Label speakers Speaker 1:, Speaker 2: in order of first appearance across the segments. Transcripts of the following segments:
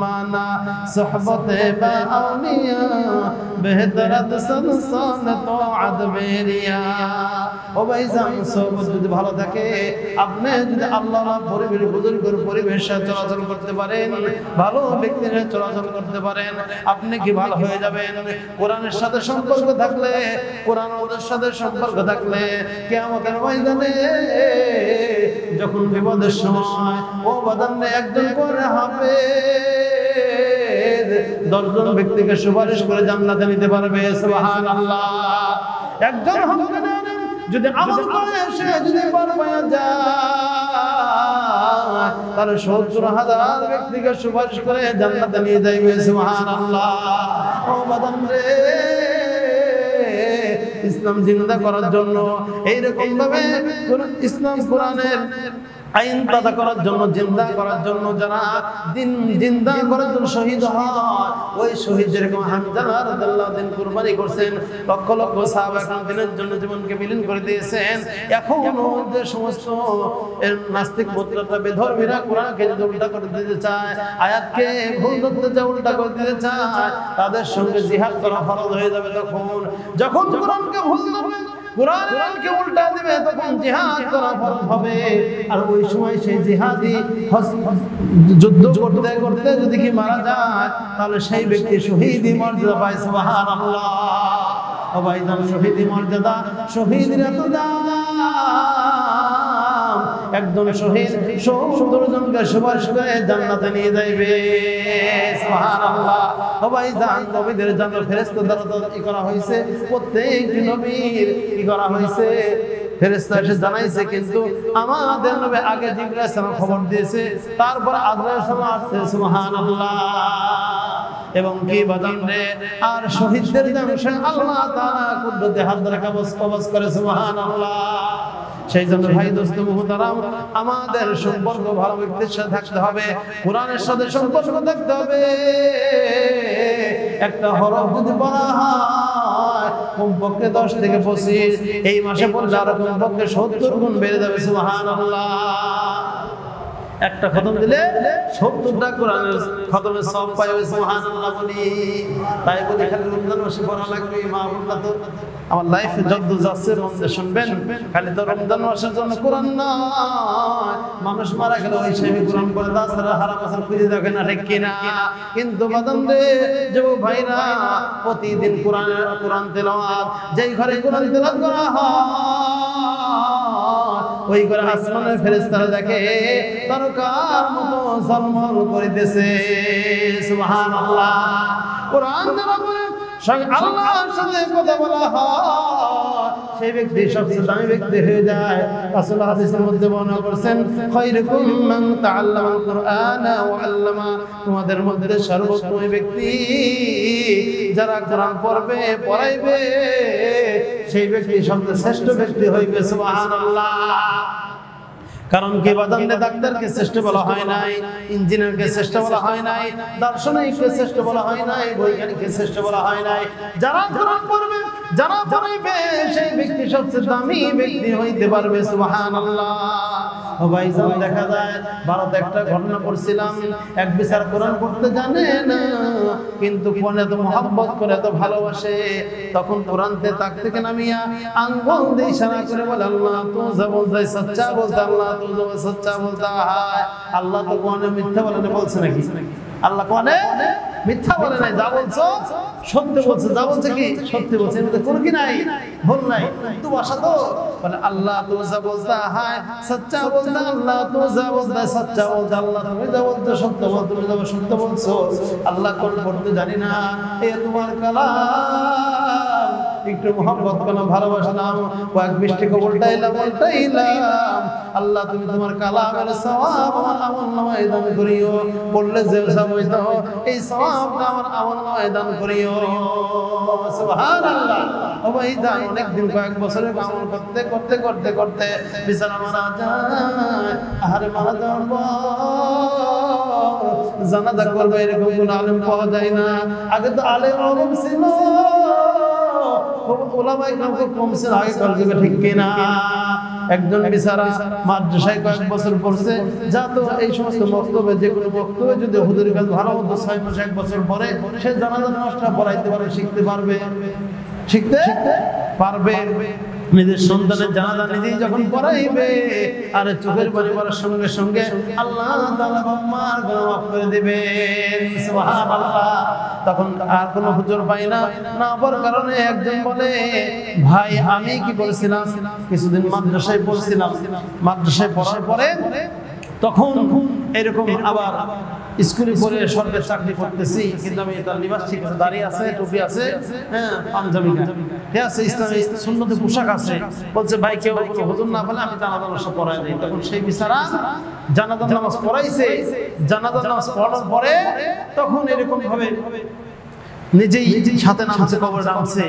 Speaker 1: माना सोहबते बा औलिया बेहतरत संसन तो अदबेरिया ও ভাইজান সোহবত যদি ভালো থাকে আপনি যদি আল্লাহর পরিবেশ বুজুর্গের পরিবেশে চলাচল করতে পারেন ভালো ব্যক্তির চলাচল করতে পারেন আপনি কি ভালো হয়ে যাবেন কোরআনের সাথে সম্পর্ক থাকলে কোরআনের সাথে সম্পর্ক থাকলে কিয়ামতের ময়দানে যখন বিপদের সময় ও বাদানে একজন করে হবে 10 জন ব্যক্তিকে সুপারিশ করে জান্নাতে নিতে পারবে সুবহানাল্লাহ একজন হবে না যদি আমল করে সে যদি পার পাওয়া যায় তাহলে 70,000 ব্যক্তিকে সুপারিশ করে জান্নাতে নিয়ে যাবে সুবহানাল্লাহ ও বাদান রে ইসলাম জিন্দা করার জন্য এই রকম ভাবে ইসলাম কোরআনের আইন তাদা করার জন্য জিন্দা করার জন্য যারা দিন জিন্দা করার জন্য শহীদ হয় ওই শহীদ যেরকম হামজা রাদিয়াল্লাহু দিন কুরবানি করেছেন লক্ষ লক্ষ সাহাবা একরাম দিনের জন্য জীবনকে বিলীন করে দিয়েছেন এখনো যে সমস্ত নাস্তিক মুদ্রাটা বেধর্মীরা কোরআনকে যদি উল্টা করে দিতে চায় আয়াতকে ভুল ধরতে চায় উল্টা করে দিতে চায় তাদের সঙ্গে জিহাদ করা ফরজ হয়ে যাবে যখন কোরআনকে ভুল ধরবে কোরআনকে উল্টা দিবে তখন জিহাদ করা ফরজ হবে আর ওই সময় সেই জিহাদি যুদ্ধ করতে করতে যদি কি মারা যায় তাহলে সেই ব্যক্তি শহীদি মর্যাদা পায় সুবহানাল্লাহ ও ভাইজান শহীদি মর্যাদা শহীদের এত দাম একজন শহীদ 70 জনকে সুপারিশ করে জান্নাতে নিয়ে যাবে সুবহানাল্লাহ ও ভাইজান নবীদের জন্য ফেরেশতা দ্বারা কি করা হয়েছে প্রত্যেকটি নবীর কি করা হয়েছে ফেরেশতা এসে জানাইছে কিন্তু আমাদের নবী আগে জিবরাইল আলাইহিস সালাম খবর দিয়েছে তারপর আজরাইল সালাম আসছে সুবহানাল্লাহ এবং কি বাদান রে আর শহীদদের জন্য আল্লাহ তাআলা কুদরতে হাত ধরে কবজ করে সুবহানাল্লাহ সেই জন্য ভাই দোস্ত মুহতারাম আমাদের সম্পর্ক ভালো ব্যক্তির সাথে থাকতে হবে কোরআনের সাথে সম্পর্ক থাকতে হবে একটা হরফ যদি পড়া হয় কমপক্ষে 10 থেকে 25 এই মাসে পড়লে আরো কমপক্ষে 70 গুণ বেড়ে যাবে সুবহানাল্লাহ একটা খতম দিলে 70টা কোরআনের খতমের সওয়াব পাবে সুবহানাল্লাহ বলি তাই বলি খালি রমজান মাসে পড়া লাগবে মাহবুবরা তো আমার লাইফে যত যাচ্ছে মনে শুনবেন খালি তো রমজান মাসের জন্য কোরআন নয় মানুষ মারা গেল ওই সেই কোরআন পড়ে তাছাড়া হারাম আসর খুঁজে দেখে না ঠিক কিনা কিন্তু বাদান রে যুবক ভাইরা প্রতিদিন কোরআন তেলাওয়াত যেই ঘরে কোরআন তেলাওয়াত করা হয় ওই ঘরে আসমানের ফেরেশতারা দেখে তারকার মতো ঝলমল করিতেছে সুবহানাল্লাহ কোরআন যারা পড়ে আল্লাহর সাথে কথা বলা হয় সেই ব্যক্তি সবচেয়ে দামি ব্যক্তি হয়ে যায় রাসূল হাদিসের মধ্যে বর্ণনা করেছেন খায়রুকুম মান তাআল্লামাল কুরআনা ওয়া আল্লামা তোমাদের মধ্যে সর্বোত্তম ব্যক্তি যারা কোরআন পড়বে পড়াইবে সেই ব্যক্তি সবচেয়ে শ্রেষ্ঠ ব্যক্তি হইবে সুবহানাল্লাহ কারণ কি বাদানে ডাক্তারকে শ্রেষ্ঠ বলা হয় নাই ইঞ্জিনিয়ারকে শ্রেষ্ঠ বলা হয় নাই দার্শনিককে শ্রেষ্ঠ বলা হয় নাই বৈজ্ঞানিককে শ্রেষ্ঠ বলা হয় নাই যারা কোরআন পড়বে যারা পড়াইবে সেই ব্যক্তি সবচেয়ে দামি ব্যক্তি হইতে পারবে সুবহানাল্লাহ ও ভাইজান দেখা যায় ভারতে একটা ঘটনা পড়ছিলাম এক বিচার কোরআন পড়তে জানে না কিন্তু কোরআনে তো মোহাব্বত করে তো ভালোবাসে তখন কোরআনতে তাক থেকে নামিয়া আঙ্গুল দিয়ে ইশারা করে বলে আল্লাহ তো যা বলতে সচ্চা বলতে আল্লাহ তো যা সচ্চা বলতে হয় আল্লাহ তো কোরআনে মিথ্যা বলছে নাকি আল্লাহ কোরআনে মিথ্যা বলে নাই যা বলছো সত্যি বলছে যা বলছে কি সত্যি বলছে এর কোনো কি নাই ভুল নাই তো ভাষা তো বলে আল্লাহ তো যা বলতে হয় সচ্চা বলতে আল্লাহ তো যা বলতে সচ্চা বলতে আল্লাহ তুমি যা বলতে সত্য বলতে তুমি যা সত্য বলছো আল্লাহ কোন পড়তে জানি না এ তোমার কালাম একটু মোহাম্মত কোন ভালোবাসলাম কয়েক বৃষ্টি উল্টাইলাম আল্লাহ তুমি তোমার কালামের সওয়াব আমার আমলনামায় দান করিও পড়লে যে সওয়াব হইতো এই সওয়াবটা আমার আমলনামায় দান করিও সুবহানাল্লাহ ও ভাই জান অনেক দিন কয়েক বছরের আমল করতে করতে করতে করতে বিছানা মারা যায় আহারে মারা যাওয়ার পর জানাজা করবে এরকম কোন আলেম পাওয়া যায় না আগে তো আলেম ছিল ওলামায়ে কেরাম খুব কম ছিল আগেকার যুগে ঠিক কিনা একজন বেচারা মাদ্রাসায় কয়েক বছর পড়ছে, যা তো এই সমস্ত বক্তব্যে যে কোনো বক্তব্যে যদি হুজুরের কাছে ভালো মতো 6 মাস 1 বছর পরে সে জানাজা নামাজটা পড়াইতে পারবে, শিখতে পারবে। নিজের সন্তানের জানাজা নিজেই যখন পড়াইবে আর চোখের পানি পড়ার সঙ্গে সঙ্গে আল্লাহ তাআলা বাম্মার গুনাহ মাফ করে দিবেন, সুবহানাল্লাহ। তখন আর কোনো হুজুর পাই না পর কারণে একজন বলে, ভাই আমি কি করেছিলাম, কিছুদিন মাদ্রাসায় পড়ছিলাম, মাদ্রাসায় পড়ার পরে তখন এরকম আবার স্কুলে পড়ে সরকারি চাকরি করতেছি, কিন্তু আমি তার লিবাস ঠিক আছে, দাড়ি আছে, টুপি আছে, হ্যাঁ পাঞ্জাবি ঠিক আছে, ইসলামী সুন্নতি পোশাক আছে। বলছে ভাই কেউ হুজুর না পেলে আমি জানাজা নামাজ পড়াই দিই। তখন সেই বিচারা জানাজা নামাজ পড়াইছে, জানাজা নামাজ পড়ার পরে তখন এরকম ভাবে নিজেই সাথে নামছে, কবর নামছে,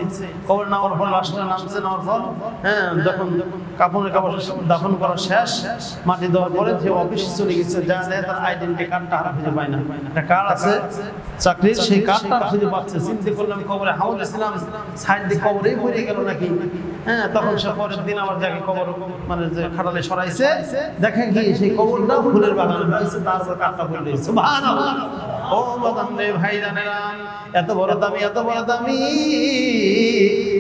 Speaker 1: কবর নামার পর লাশটা নামছে, নামার পর হ্যাঁ যখন কাপড়ের কাপড় দাফন করা শেষ, মাটি দেওয়ার পরে যে অফিসে চলে গেছে, যা তার আইডেন্টি কার্ডটা আর খুঁজে পায় না, একটা কার্ড আছে চাকরির, সেই কার্ডটা খুঁজে পাচ্ছে। চিন্তা করলাম কবরে হামল ছিলাম, সাইড দিয়ে কবরেই পড়ে গেল নাকি। হ্যাঁ তখন সে পরের দিন আমার যাকে কবর মানে যে খাটালে সরাইছে, দেখে কি সেই কবরটা ফুলের বাগান রয়েছে, তারপর কার্ডটা পড়ে সুবহানাল্লাহ। ও বাদাম রে ভাই জানেরা, এত বড় দামি, এত বড় দামি।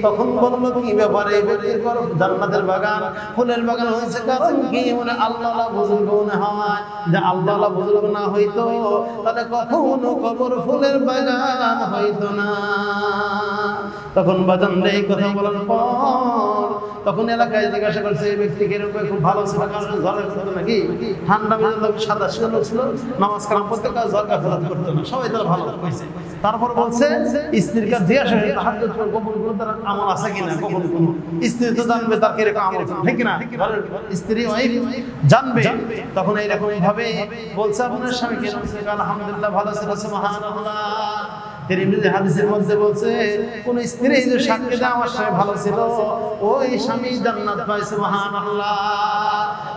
Speaker 1: তখন বললো কি ব্যাপারে, জান্নাতের বাগান, ফুলের বাগান হয়েছে কারণ কি, মানে আল্লাহ বুজুর্গ মনে হয়, যে আল্লাহ বুজুর্গ না হইতো তাহলে কখনো কবর ফুলের বাগান হইতো না। তখন বাজান রে এই কথা বলার পর তখন এলাকায় জিজ্ঞাসা করছে এই ব্যক্তিকে এরকম খুব ভালো ছিল, কারণ ঝড়ে করতো নাকি, ঠান্ডা মেজাজ সাদা লোক ছিল, নামাজ কালাম করতে কাজ ঝড় গাফলাত করতো না, সবাই তারা ভালো হয়েছে। তারপর বলছে স্ত্রীর কাছে জিজ্ঞাসা করে তাহাজ্জুদ করে গোপন কোনো তার আমল আছে কিনা, গোপন কোনো স্ত্রী তো জানবে তার কিরকম আমল, ঠিক না, স্ত্রী ওয়াইফ জানবে। তখন এইরকম ভাবে বলছে আপনার স্বামী কেন, আলহামদুলিল্লাহ ভালো ছিল, সুবহানাল্লাহ। তিরমিজি হাদিসের মধ্যে বলছে কোন স্ত্রী যে সাক্ষী দেয় আমার স্বামী ভালো ছিল, ওই স্বামী জান্নাত পায়, সুবহানাল্লাহ।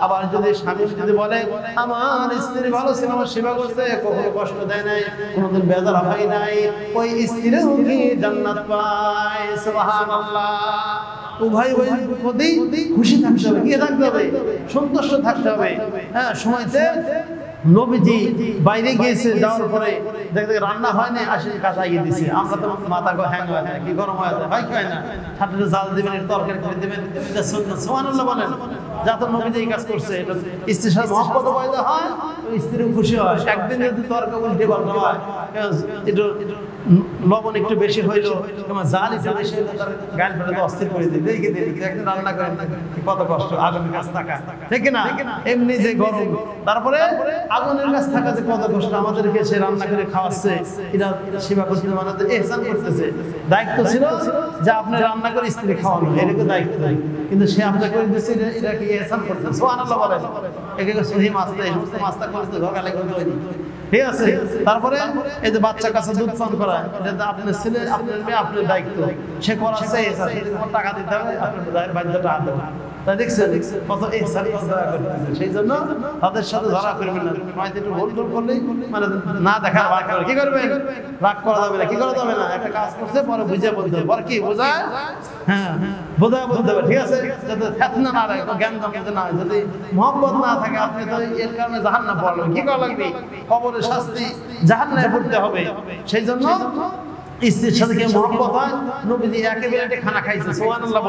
Speaker 1: আবার যদি স্বামী যদি বলে আমার স্ত্রী ভালো ছিল, আমার সেবা করতে, কখনো কষ্ট দেয় নাই, কোনোদিন বেজার হয় নাই, ওই স্ত্রীও কি জান্নাত পায়, সুবহানাল্লাহ। উভয় প্রতি খুশি থাকতে হবে, কি থাকতে হবে, সন্তুষ্ট থাকতে হবে। হ্যাঁ সময়তে নবীজি বাইরে গিয়েছে, যাওয়ার পরে দেখতে রান্না হয় না, আসে কাঁচা গিয়ে দিছে, আমরা তো মাথা হ্যাং হয়ে যায়, কি গরম হয়ে যায়, ভাই খায় না, সাথে জাল দিবেন, তরকারি করে দিবেন, সুবহানাল্লাহ বলেন। যা তো নবীজি এই কাজ করছে, এটা স্ত্রীর সাথে মহব্বত পয়দা হয়, ওই স্ত্রীও খুশি হয়। একদিন যদি তরকারি উল্টে পাল্টা হয়, একটু লবণ একটু বেশি হইলো, তোমার জাল একটু বেশি হইলো, তার গাল ফেলে তো অস্থির করে দিই, দেখি একদিন রান্না করেন কত কষ্ট, আগুনের কাছে থাকা, ঠিক না, এমনি যে গরম, তারপরে আগুনের কাছে থাকা যে কত কষ্ট, আমাদেরকে সে রান্না করে খাওয়াচ্ছে, এরা সেবা করতে, মানে ইহসান করতেছে। দায়িত্ব ছিল যে আপনি রান্না করে স্ত্রী খাওয়ানো, এরকম দায়িত্ব, কিন্তু সে আপনাকে করে দিচ্ছে, এটা কি ইহসান করতেছে, সুবহানাল্লাহ বলেন। একে সহি মাছটা, এই সমস্ত মাছটা করতে সকালে করতে হয়নি, ঠিক আছে। তারপরে এই যে বাচ্চার কাছে দুধ পান করা, এটা আপনার ছেলে, আপনার মেয়ে, আপনার দায়িত্ব, সে করাচ্ছে, টাকা দিতে হবে, আপনার বাধ্যটা আনতে হবে। তাই দেখছেন কত ইহসান করতেছে, সেই জন্য তাদের সাথে ধরা করবেন না, হয়তো একটু ভুল টুল করলেই মানে না দেখা রাগ করে, কি করবেন, রাগ করা যাবে না, কি করা যাবে না, একটা কাজ করছে পরে বুঝে বলতে হবে, পরে কি বোঝায়, হ্যাঁ বোঝায় বলতে হবে, ঠিক আছে, যাতে ফেতনা না রাখে, জ্ঞান জমতে না হয়, যদি মহব্বত না থাকে আপনি তো এর কারণে জাহান্নামে পড়বেন, কি করা লাগবে, কবরের শাস্তি জাহান্নামে পড়তে হবে। সেই জন্য স্ত্রীর সাথে কি মহব্বত হয়, নবীজি একেবারে খানা খাইছে, সুবহানাল্লাহ।